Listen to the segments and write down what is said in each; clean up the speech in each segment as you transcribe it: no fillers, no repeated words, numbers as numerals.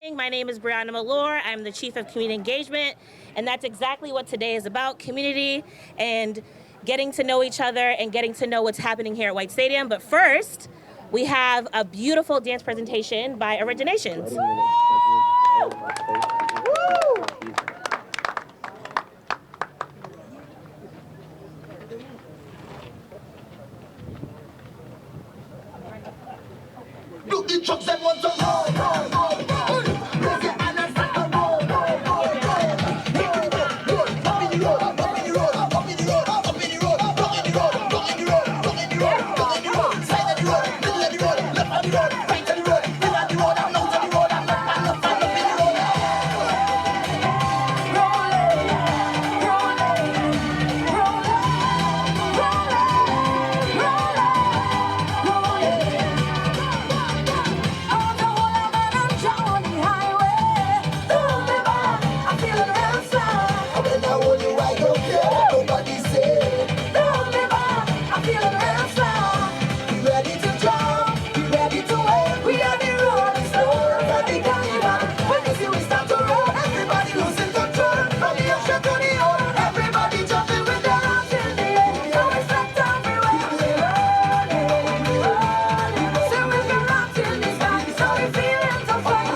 My name is Brianna Malore. I'm the Chief of Community Engagement, and that's exactly what today is about, community and getting to know each other and getting to know what's happening here at White Stadium. But first, we have a beautiful dance presentation by Originations. Look, the trucks them want to roll, roll, roll, roll. Raise your hand and start to roll, roll, roll, roll. Roll, up in the road, up in the road, up in the road, up in the road, rock in the road, rock in the road, rock in the road, rock in the road. Side of the road, middle of the road, left of the road, right of the road, middle of the road, and out of the road, and up in the road. When I hold you, I don't care what nobody say. I'm feeling real strong. We ready to jump, we ready to win. We are the rolling stones of the carnival. When you see we start to roll, everybody losing control. From the ocean to the ocean, everybody jumping with their arms in the air. So we set everywhere. We rolling. So we can rock in the sky. So we feeling so fine.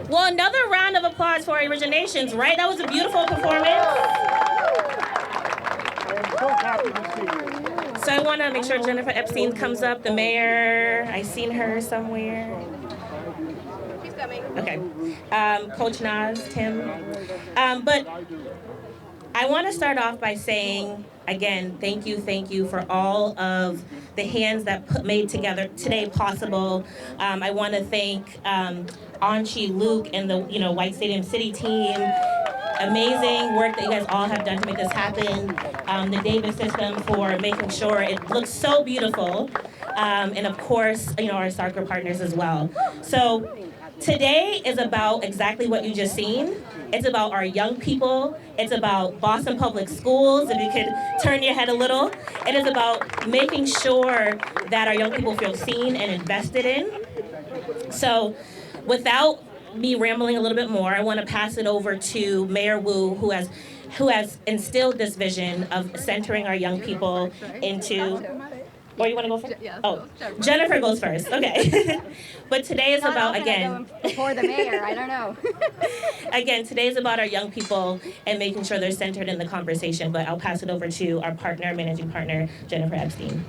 Well, another round of applause for Originations, right? That was a beautiful performance. So I want to make sure Jennifer Epstein comes up, the mayor. I seen her somewhere. She's coming. Okay. Coach Nas, Tim. But I want to start off by saying, again, thank you for all of the hands that made together today possible. I want to thank Anchi, Luke, and the White Stadium City team. amazing work that you guys all have done to make this happen. The Davis system for making sure it looks so beautiful. And of course, our soccer partners as well. So today is about exactly what you just seen. It's about our young people. It's about Boston Public Schools, if you could turn your head a little. It is about making sure that our young people feel seen and invested in. So without me rambling a little bit more, I want to pass it over to Mayor Wu, who has instilled this vision of centering our young people into. Or you want to go first? Oh, Jennifer goes first. Okay. But today is about, again, before the mayor, I don't know. Again, today is about our young people and making sure they're centered in the conversation. But I'll pass it over to our managing partner, Jennifer Epstein.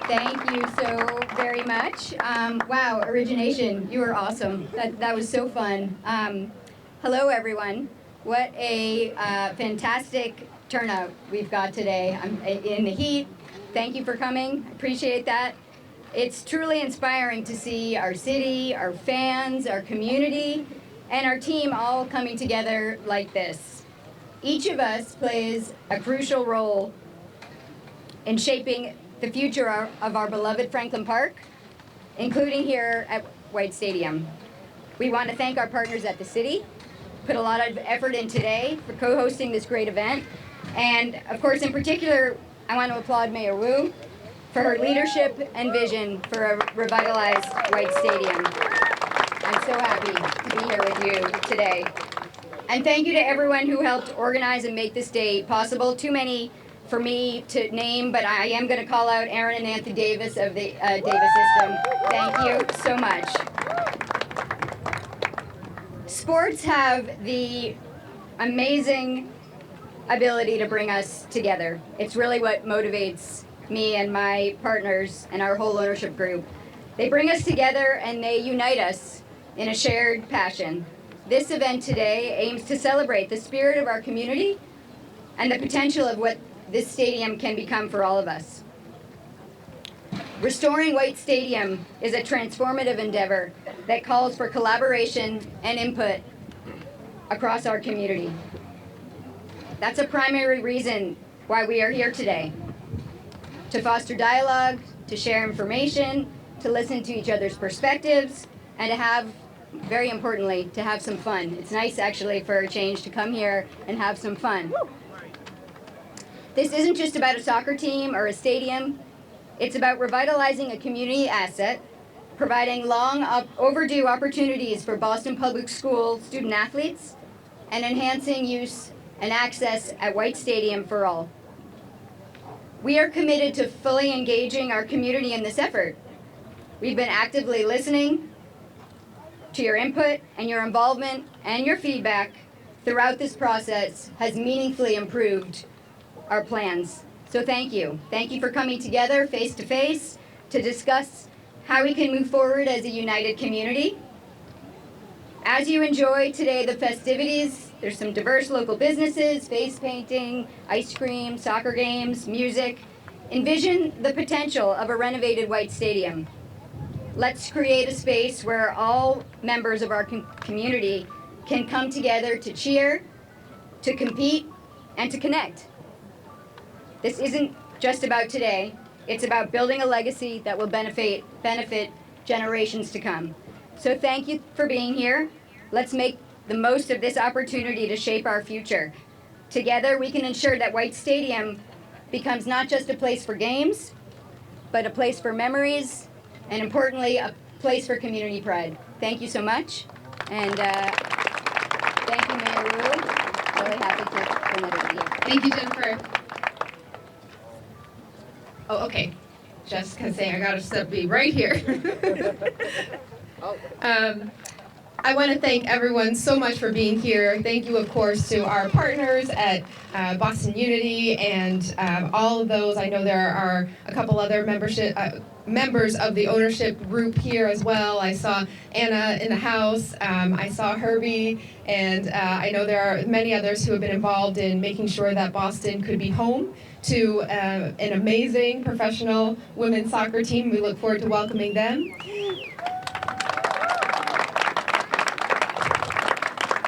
Thank you so very much. Wow, origination, you were awesome. That was so fun. Hello, everyone. What a fantastic turnout we've got today. I'm in the heat. Thank you for coming. Appreciate that. It's truly inspiring to see our city, our fans, our community, and our team all coming together like this. Each of us plays a crucial role in shaping the future of our beloved Franklin Park, including here at White Stadium. We want to thank our partners at the city, put a lot of effort in today for co-hosting this great event. And of course, in particular, I want to applaud Mayor Wu for her leadership and vision for a revitalized White Stadium. I'm so happy to be here with you today. And thank you to everyone who helped organize and make this day possible. Too many for me to name, but I am going to call out Aaron and Nancy Davis of the Davis system. Thank you so much. Sports have the amazing ability to bring us together. It's really what motivates me and my partners and our whole ownership group. They bring us together and they unite us in a shared passion. This event today aims to celebrate the spirit of our community and the potential of what this stadium can become for all of us. Restoring White Stadium is a transformative endeavor that calls for collaboration and input across our community. That's a primary reason why we are here today. To foster dialogue, to share information, to listen to each other's perspectives, and to have, very importantly, to have some fun. It's nice actually for a change to come here and have some fun. This isn't just about a soccer team or a stadium. It's about revitalizing a community asset, providing long overdue opportunities for Boston Public School student athletes, and enhancing use and access at White Stadium for all. We are committed to fully engaging our community in this effort. We've been actively listening to your input, and your involvement and your feedback throughout this process has meaningfully improved our plans. So thank you. Thank you for coming together face to face to discuss how we can move forward as a united community. As you enjoy today the festivities, there's some diverse local businesses, face painting, ice cream, soccer games, music. Envision the potential of a renovated White Stadium. Let's create a space where all members of our community can come together to cheer, to compete, and to connect. This isn't just about today, it's about building a legacy that will benefit generations to come. So thank you for being here. Let's make the most of this opportunity to shape our future. Together we can ensure that White Stadium becomes not just a place for games, but a place for memories, and importantly, a place for community pride. Thank you so much, and thank you, Mayor Wu. Really happy to be here. Thank you, Jennifer. Oh, okay. Jessica's saying I gotta be right here. I want to thank everyone so much for being here. Thank you, of course, to our partners at Boston Unity and all of those. I know there are a couple other members of the ownership group here as well. I saw Anna in the house. I saw Herbie, and I know there are many others who have been involved in making sure that Boston could be home to an amazing professional women's soccer team. We look forward to welcoming them.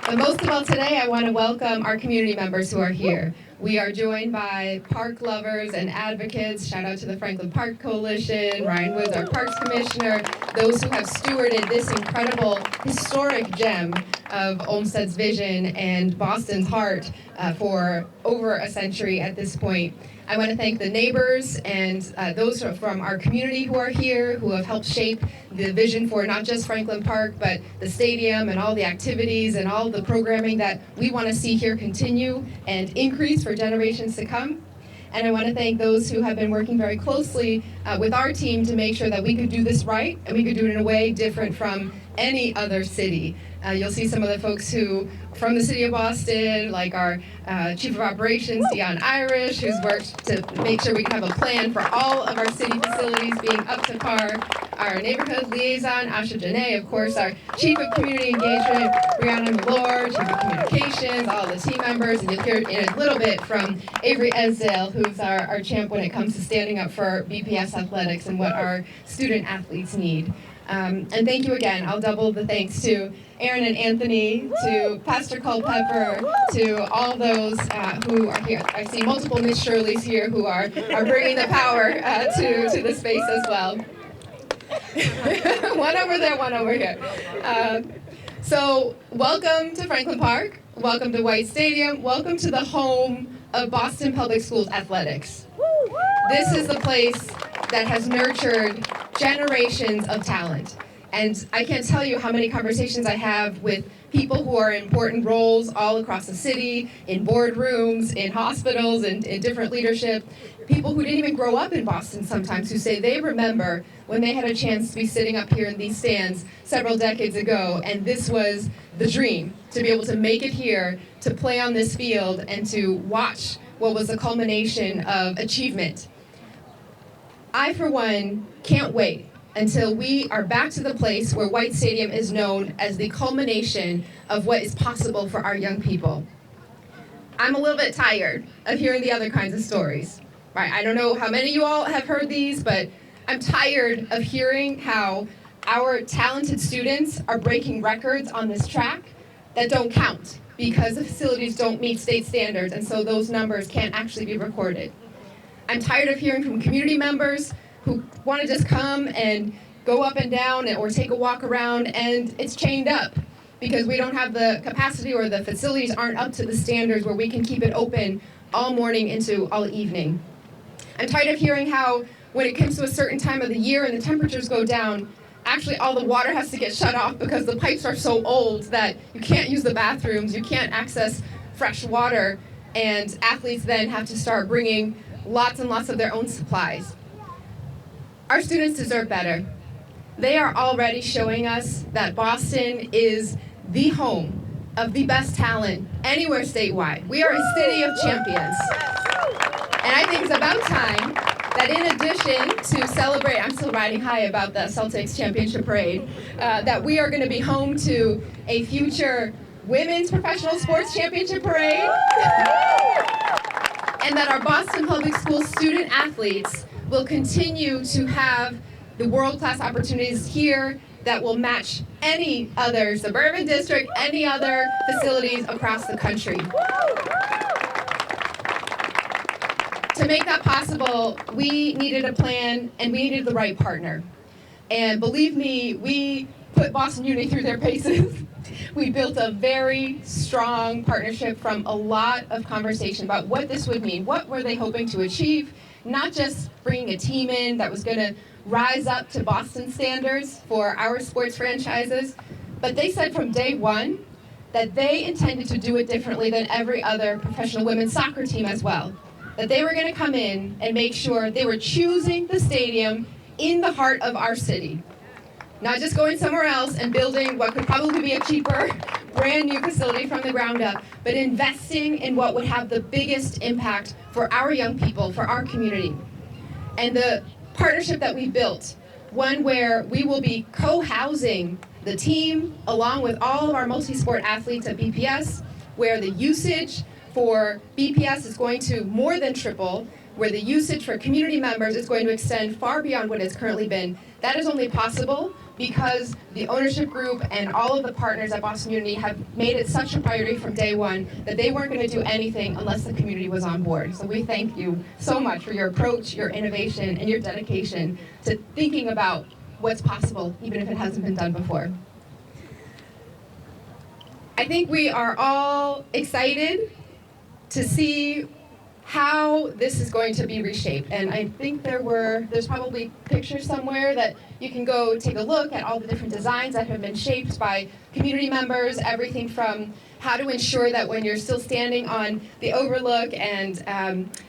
But most of all today, I want to welcome our community members who are here. We are joined by park lovers and advocates. Shout out to the Franklin Park Coalition, Ryan Woods, our Parks Commissioner, those who have stewarded this incredible historic gem of Olmsted's vision and Boston's heart for over a century at this point. I want to thank the neighbors and those from our community who are here, who have helped shape the vision for not just Franklin Park, but the stadium and all the activities and all the programming that we want to see here continue and increase for generations to come. And I want to thank those who have been working very closely with our team to make sure that we could do this right and we could do it in a way different from any other city. You'll see some of the folks who from the city of Boston, like our Chief of Operations, Dion Irish, who's worked to make sure we can have a plan for all of our city facilities being up to par. Our neighborhood liaison, Asha Janae, of course, our Chief of Community Engagement, Brianna Malore, Chief of Communications, all the team members, and you'll hear in a little bit from Avery Esdale, who's our champ when it comes to standing up for BPS athletics and what our student athletes need. And thank you again. I'll double the thanks to Aaron and Anthony, to Pastor Culpepper, to all those who are here. I see multiple Miss Shirleys here who are bringing the power to the space as well. One over there, one over here. So welcome to Franklin Park. Welcome to White Stadium. Welcome to the home of Boston Public Schools athletics. This is the place that has nurtured generations of talent. And I can't tell you how many conversations I have with people who are in important roles all across the city, in boardrooms, in hospitals, and in different leadership. People who didn't even grow up in Boston sometimes, who say they remember when they had a chance to be sitting up here in these stands several decades ago, and this was the dream, to be able to make it here, to play on this field, and to watch what was the culmination of achievement. I, for one, can't wait until we are back to the place where White Stadium is known as the culmination of what is possible for our young people. I'm a little bit tired of hearing the other kinds of stories. Right? I don't know how many of you all have heard these, but I'm tired of hearing how our talented students are breaking records on this track that don't count because the facilities don't meet state standards, and so those numbers can't actually be recorded. I'm tired of hearing from community members who want to just come and go up and down or take a walk around, and it's chained up because we don't have the capacity or the facilities aren't up to the standards where we can keep it open all morning into all evening. I'm tired of hearing how when it comes to a certain time of the year and the temperatures go down, actually all the water has to get shut off because the pipes are so old that you can't use the bathrooms, you can't access fresh water, and athletes then have to start bringing lots and lots of their own supplies. Our students deserve better. They are already showing us that Boston is the home of the best talent anywhere statewide. We are a city of champions. And I think it's about time that in addition to celebrate, I'm still riding high about the Celtics championship parade, that we are going to be home to a future women's professional sports championship parade, and that our Boston Public Schools student athletes will continue to have the world-class opportunities here that will match any other suburban district, any other facilities across the country. To make that possible, we needed a plan and we needed the right partner. And believe me, we put Boston Uni through their paces. We built a very strong partnership from a lot of conversation about what this would mean. What were they hoping to achieve? Not just bringing a team in that was going to rise up to Boston standards for our sports franchises, but they said from day one that they intended to do it differently than every other professional women's soccer team as well. That they were going to come in and make sure they were choosing the stadium in the heart of our city. Not just going somewhere else and building what could probably be a cheaper, brand new facility from the ground up, but investing in what would have the biggest impact for our young people, for our community. And the partnership that we built, one where we will be co-housing the team along with all of our multi-sport athletes at BPS, where the usage for BPS is going to more than triple, where the usage for community members is going to extend far beyond what it's currently been. That is only possible because the ownership group and all of the partners at Boston Unity have made it such a priority from day one that they weren't going to do anything unless the community was on board. So we thank you so much for your approach, your innovation, and your dedication to thinking about what's possible, even if it hasn't been done before. I think we are all excited to see how this is going to be reshaped. And I think there's probably pictures somewhere that you can go take a look at all the different designs that have been shaped by community members, everything from how to ensure that when you're still standing on the overlook and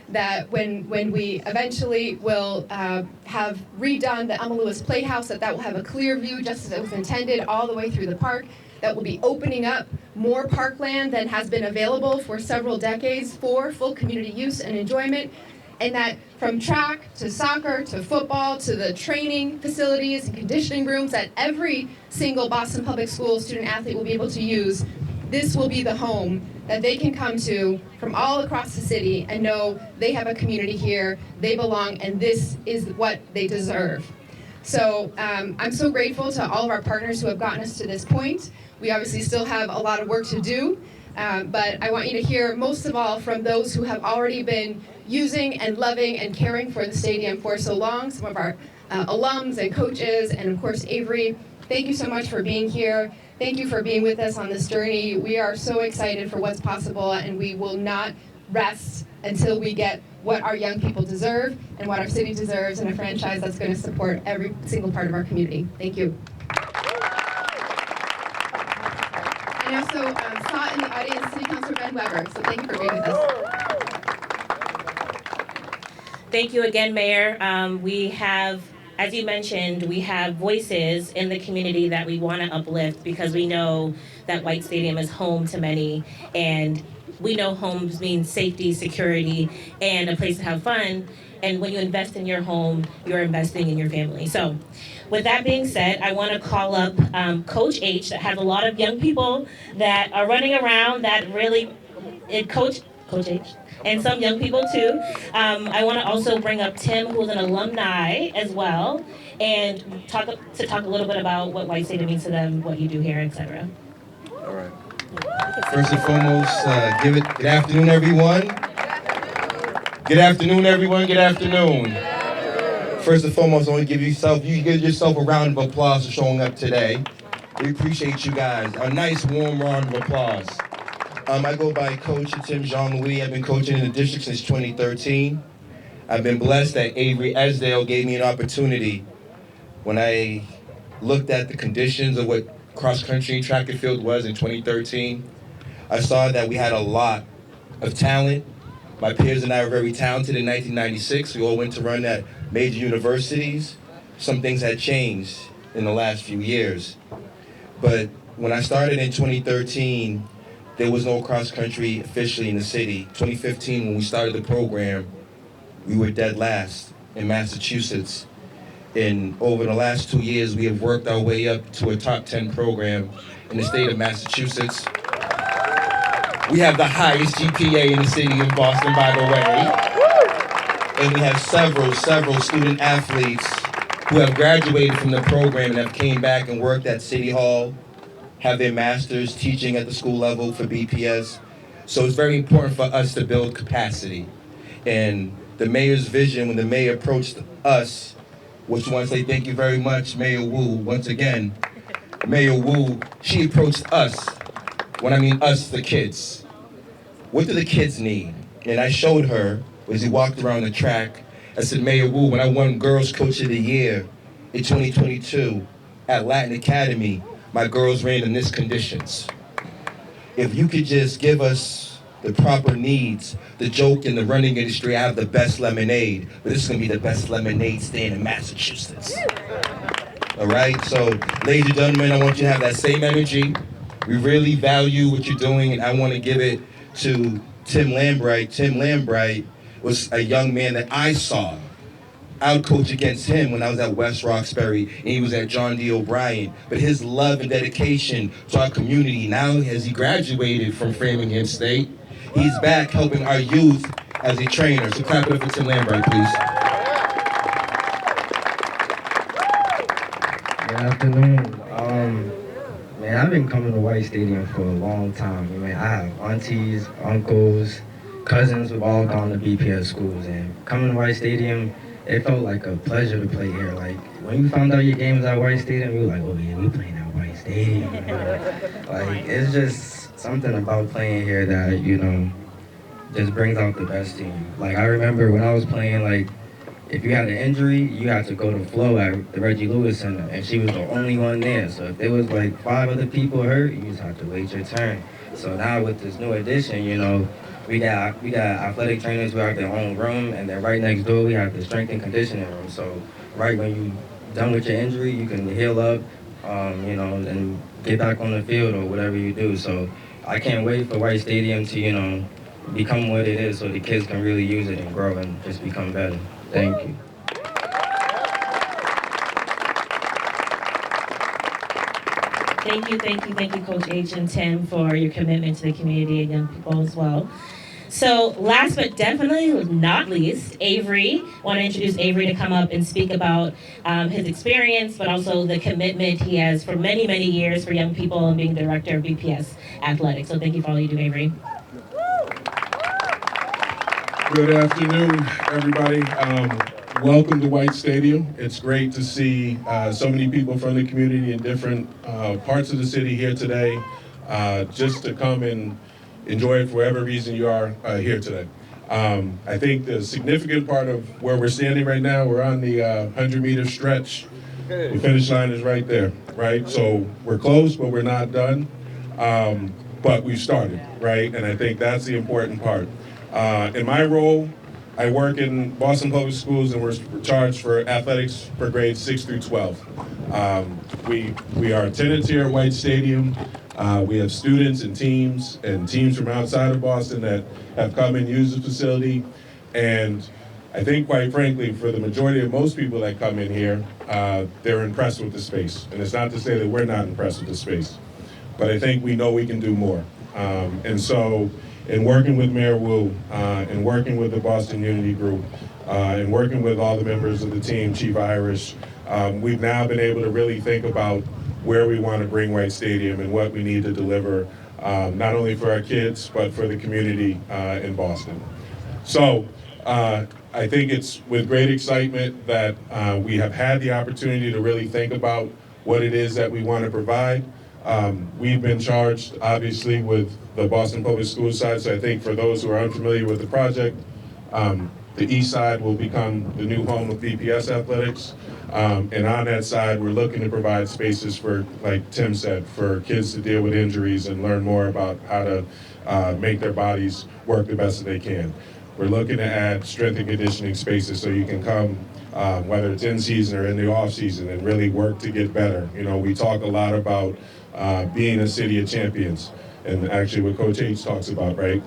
that when we eventually will have redone the Emma Lewis Playhouse, that will have a clear view just as it was intended all the way through the park, that will be opening up more parkland than has been available for several decades for full community use and enjoyment, and that from track to soccer to football to the training facilities and conditioning rooms that every single Boston Public Schools student athlete will be able to use, this will be the home that they can come to from all across the city and know they have a community here, they belong, and this is what they deserve. So I'm so grateful to all of our partners who have gotten us to this point. We obviously still have a lot of work to do, but I want you to hear most of all from those who have already been using and loving and caring for the stadium for so long, some of our alums and coaches, and of course Avery. Thank you so much for being here. Thank you for being with us on this journey. We are so excited for what's possible, and we will not rest until we get what our young people deserve and what our city deserves in a franchise that's going to support every single part of our community. Thank you. I also saw in the audience City Councilor Ben Weber, so thank you for being with us. Thank you again, Mayor. We have, as you mentioned, we have voices in the community that we want to uplift because we know that White Stadium is home to many, and we know homes mean safety, security, and a place to have fun. And when you invest in your home, you're investing in your family. So with that being said, I want to call up Coach H that has a lot of young people that are running around that really, Coach H, and some young people too. I want to also bring up Tim, who's an alumni as well, and talk a little bit about what White Stadium means to them, what you do here, etc. All right. First and foremost, good afternoon, everyone. Good afternoon, everyone. Good afternoon. First and foremost, I want to give yourself a round of applause for showing up today. We appreciate you guys. A nice, warm round of applause. I go by Coach Tim Jean-Louis. I've been coaching in the district since 2013. I've been blessed that Avery Esdale gave me an opportunity. When I looked at the conditions of what cross-country track and field was in 2013, I saw that we had a lot of talent. My peers and I were very talented in 1996. We all went to run at major universities. Some things had changed in the last few years. But when I started in 2013, there was no cross-country officially in the city. 2015, when we started the program, we were dead last in Massachusetts. And over the last 2 years, we have worked our way up to a top 10 program in the state of Massachusetts. We have the highest GPA in the city of Boston, by the way. And we have several student athletes who have graduated from the program and have came back and worked at City Hall, have their masters teaching at the school level for BPS. So it's very important for us to build capacity. And the mayor's vision, when the mayor approached us, which I want to say thank you very much, Mayor Wu. Once again, Mayor Wu, she approached us. When I mean us, the kids. What do the kids need? And I showed her, as we walked around the track, I said, Mayor Wu, when I won Girls Coach of the Year in 2022 at Latin Academy, my girls ran in these conditions. If you could just give us the proper needs, the joke in the running industry, I have the best lemonade, but this is gonna be the best lemonade stand in Massachusetts. All right, so ladies and gentlemen, I want you to have that same energy. We really value what you're doing, and I want to give it to Tim Lambright. Tim Lambright was a young man that I saw outcoach against him when I was at West Roxbury and he was at John D. O'Brien. But his love and dedication to our community, now as he graduated from Framingham State, he's back helping our youth as a trainer. So clap it up for Tim Lambright, please. Good afternoon. Man, I've been coming to White Stadium for a long time. I mean, I have aunties, uncles, cousins who've all gone to BPS schools, and coming to White Stadium, it felt like a pleasure to play here. Like, when you found out your game was at White Stadium, you were like, oh yeah, we playing at White Stadium. Like, it's just something about playing here that, you know, just brings out the best in you. Like, I remember when I was playing, like, if you had an injury, you had to go to Flo at the Reggie Lewis Center, and she was the only one there. So if there was like 5 other people hurt, you just have to wait your turn. So now with this new addition, you know, we got athletic trainers who have their own room, and then right next door we have the strength and conditioning room. So right when you done with your injury, you can heal up, you know, and get back on the field or whatever you do. So I can't wait for White Stadium to, you know, become what it is, so the kids can really use it and grow and just become better. Thank you. Thank you, Coach H and Tim, for your commitment to the community and young people as well. So last but definitely not least, Avery. I want to introduce Avery to come up and speak about his experience, but also the commitment he has for many, many years for young people and being director of BPS Athletics. So thank you for all you do, Avery. Good afternoon, everybody. Welcome to White Stadium. It's great to see so many people from the community in different parts of the city here today, just to come and enjoy it for whatever reason you are here today. I think the significant part of where we're standing right now, we're on the 100-meter stretch. The finish line is right there, right? So we're close, but we're not done. But we've started, right? And I think that's the important part. In my role, I work in Boston Public Schools, and we're charged for athletics for grades 6 through 12. We are tenants here at White Stadium. We have students and teams from outside of Boston that have come and used the facility. And I think, quite frankly, for the majority of most people that come in here, they're impressed with the space. And it's not to say that we're not impressed with the space, but I think we know we can do more. And so, in working with Mayor Wu, and working with the Boston Unity Group, and working with all the members of the team, Chief Irish, we've now been able to really think about where we want to bring White Stadium and what we need to deliver, not only for our kids, but for the community in Boston. So I think it's with great excitement that we have had the opportunity to really think about what it is that we want to provide. We've been charged, obviously, with the Boston Public Schools side, so I think for those who are unfamiliar with the project, the east side will become the new home of BPS Athletics. And on that side, we're looking to provide spaces for, like Tim said, for kids to deal with injuries and learn more about how to make their bodies work the best that they can. We're looking to add strength and conditioning spaces so you can come, whether it's in season or in the off season, and really work to get better. You know, we talk a lot about being a city of champions, and actually what Coach H talks about, right?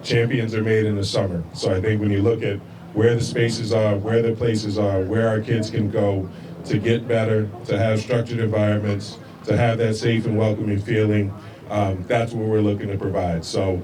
Champions are made in the summer. So I think when you look at where the spaces are, where the places are, where our kids can go to get better, to have structured environments, to have that safe and welcoming feeling, that's what we're looking to provide. So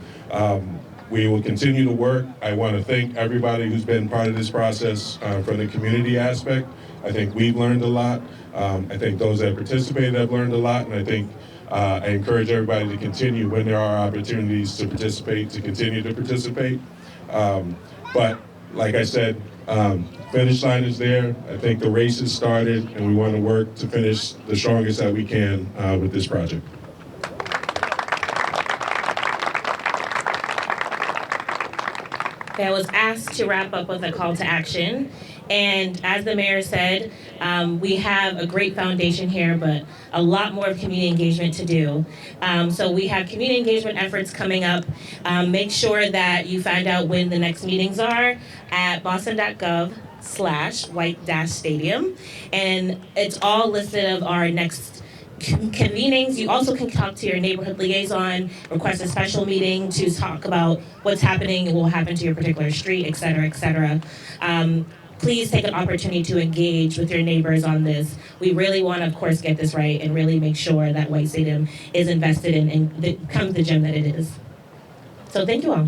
we will continue to work. I want to thank everybody who's been part of this process from the community aspect. I think we've learned a lot. I think those that participated have learned a lot, and I think I encourage everybody to continue when there are opportunities to participate, to continue to participate. But like I said, finish line is there. I think the race has started, and we want to work to finish the strongest that we can with this project. I was asked to wrap up with a call to action. And as the mayor said, we have a great foundation here, but a lot more of community engagement to do. So we have community engagement efforts coming up. Make sure that you find out when the next meetings are at boston.gov/white-stadium. And it's all listed of our next convenings. You also can talk to your neighborhood liaison, request a special meeting to talk about what's happening and will happen to your particular street, et cetera, et cetera. Please take an opportunity to engage with your neighbors on this. We really want to, of course, get this right and really make sure that White Stadium is invested in and becomes the gym that it is. So thank you all.